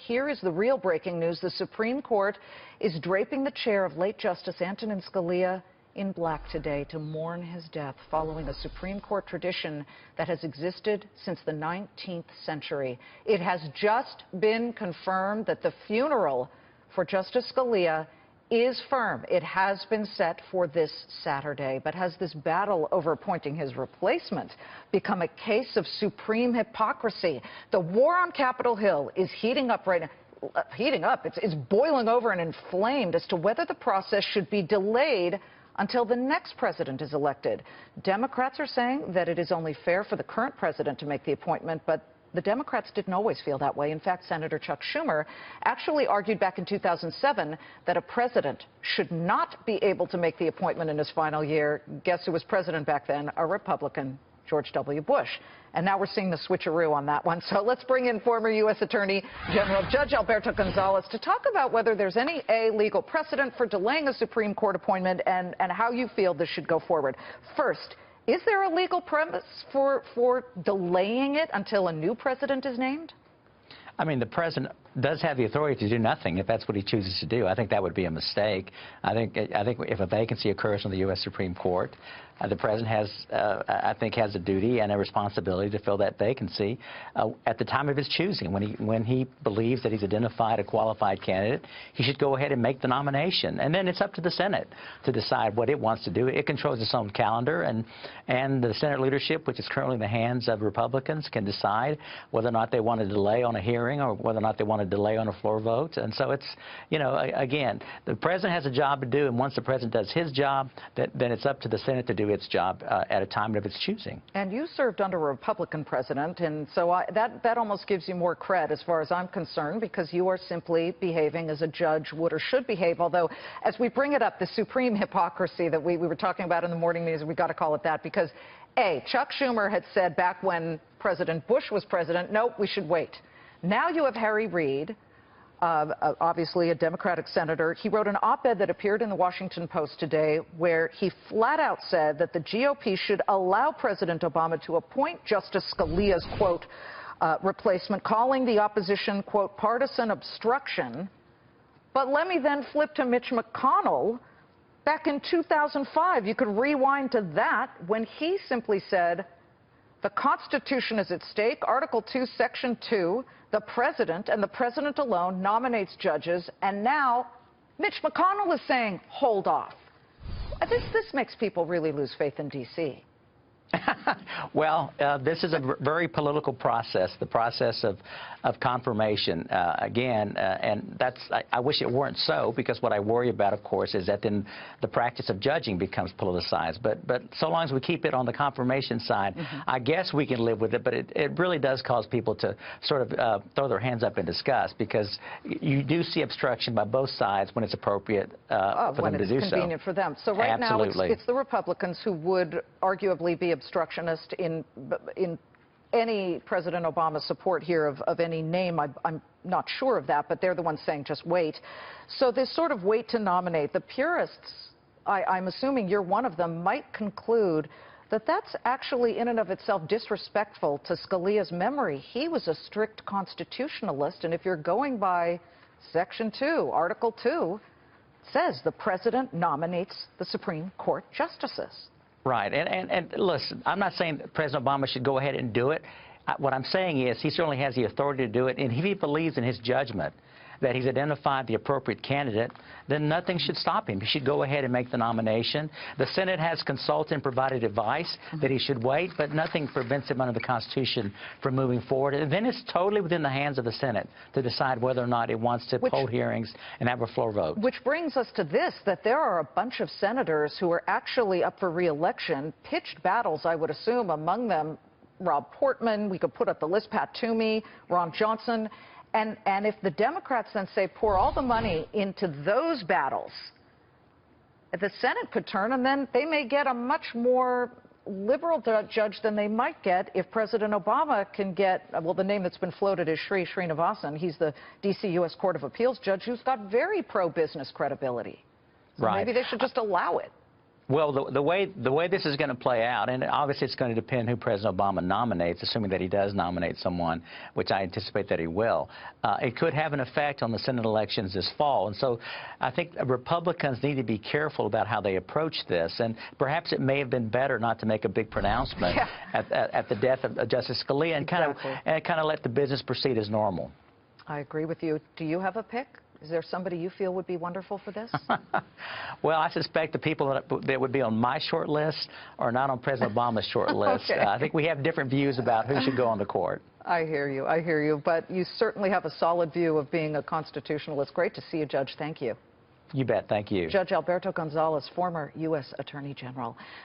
here is the real breaking news. The Supreme Court is draping the chair of late Justice Antonin Scalia in black today to mourn his death, following a Supreme Court tradition that has existed since the 19th century. It has just been confirmed that the funeral for Justice Scalia is firm. It has been set for this Saturday. But has this battle over appointing his replacement become a case of supreme hypocrisy? The war on Capitol Hill is heating up right now. It's boiling over and inflamed as to whether the process should be delayed until the next president is elected. Democrats are saying that it is only fair for the current president to make the appointment, but the Democrats didn't always feel that way. In fact, Senator Chuck Schumer actually argued back in 2007 that a president should not be able to make the appointment in his final year. Guess who was president back then? A Republican, George W. Bush. And now we're seeing the switcheroo on that one. So let's bring in former U.S. Attorney General Judge Alberto Gonzales to talk about whether there's any legal precedent for delaying a Supreme Court appointment and how you feel this should go forward. First, is there a legal premise for delaying it until a new president is named? I mean, the president does have the authority to do nothing if that's what he chooses to do. I think that would be a mistake. I think if a vacancy occurs on the U.S. Supreme Court, the president has, I think, has a duty and a responsibility to fill that vacancy at the time of his choosing. When he believes that he's identified a qualified candidate, he should go ahead and make the nomination. And then it's up to the Senate to decide what it wants to do. It controls its own calendar, and the Senate leadership, which is currently in the hands of Republicans, can decide whether or not they want to delay on a hearing or whether or not they want to delay on a floor vote. And so it's, you know, again, the president has a job to do, and once the president does his job, then it's up to the Senate to do its job at a time of its choosing. And you served under a Republican president, and so that almost gives you more cred as far as I'm concerned, because you are simply behaving as a judge would or should behave. Although, as we bring it up, the supreme hypocrisy that we were talking about in the morning news, we got to call it that, because Chuck Schumer had said back when President Bush was president, nope, we should wait. Now you have Harry Reid, obviously a Democratic senator. He wrote an op-ed that appeared in the Washington Post today where he flat out said that the GOP should allow President Obama to appoint Justice Scalia's, quote, replacement, calling the opposition, quote, partisan obstruction. But let me then flip to Mitch McConnell. Back in 2005, you could rewind to that when he simply said, the Constitution is at stake. Article 2, Section 2, the president and the president alone nominates judges. And now Mitch McConnell is saying, hold off. This makes people really lose faith in D.C. Well, this is a very political process, the process of confirmation. Again, and I wish it weren't so, because what I worry about, of course, is that then the practice of judging becomes politicized. But so long as we keep it on the confirmation side, I guess we can live with it. But it really does cause people to sort of throw their hands up in disgust, because you do see obstruction by both sides when it's appropriate for them to do so. When it's convenient for them. So right Absolutely. now it's the Republicans who would arguably be obstructionist in any President Obama support here of any name. I'm not sure of that, but they're the ones saying just wait. So this sort of wait to nominate, the purists, I'm assuming you're one of them, might conclude that that's actually in and of itself disrespectful to Scalia's memory. He was a strict constitutionalist, and if you're going by Section 2, Article 2, it says the president nominates the Supreme Court justices. Right. And listen, I'm not saying that President Obama should go ahead and do it. What I'm saying is he certainly has the authority to do it. And if he believes in his judgment that he's identified the appropriate candidate, then nothing should stop him. He should go ahead and make the nomination. The Senate has consulted and provided advice that he should wait, but nothing prevents him under the Constitution from moving forward. And then it's totally within the hands of the Senate to decide whether or not it wants to hold hearings and have a floor vote. Which brings us to this, that there are a bunch of senators who are actually up for re-election, pitched battles, I would assume, among them Rob Portman, we could put up the list, Pat Toomey, Ron Johnson. And if the Democrats then say pour all the money into those battles, the Senate could turn, and then they may get a much more liberal judge than they might get if President Obama can get, well, the name that's been floated is Sri Srinivasan. He's the D.C. U.S. Court of Appeals judge who's got very pro-business credibility. So right. Maybe they should just allow it. Well, the way this is going to play out, and obviously it's going to depend who President Obama nominates, assuming that he does nominate someone, which I anticipate that he will. It could have an effect on the Senate elections this fall. And so I think Republicans need to be careful about how they approach this. And perhaps it may have been better not to make a big pronouncement at the death of Justice Scalia and kind of let the business proceed as normal. I agree with you. Do you have a pick? Is there somebody you feel would be wonderful for this? Well, I suspect the people that would be on my short list are not on President Obama's short list. Okay. I think we have different views about who should go on the court. I hear you. I hear you. But you certainly have a solid view of being a constitutionalist. Great to see you, Judge. Thank you. You bet. Thank you. Judge Alberto Gonzales, former U.S. Attorney General.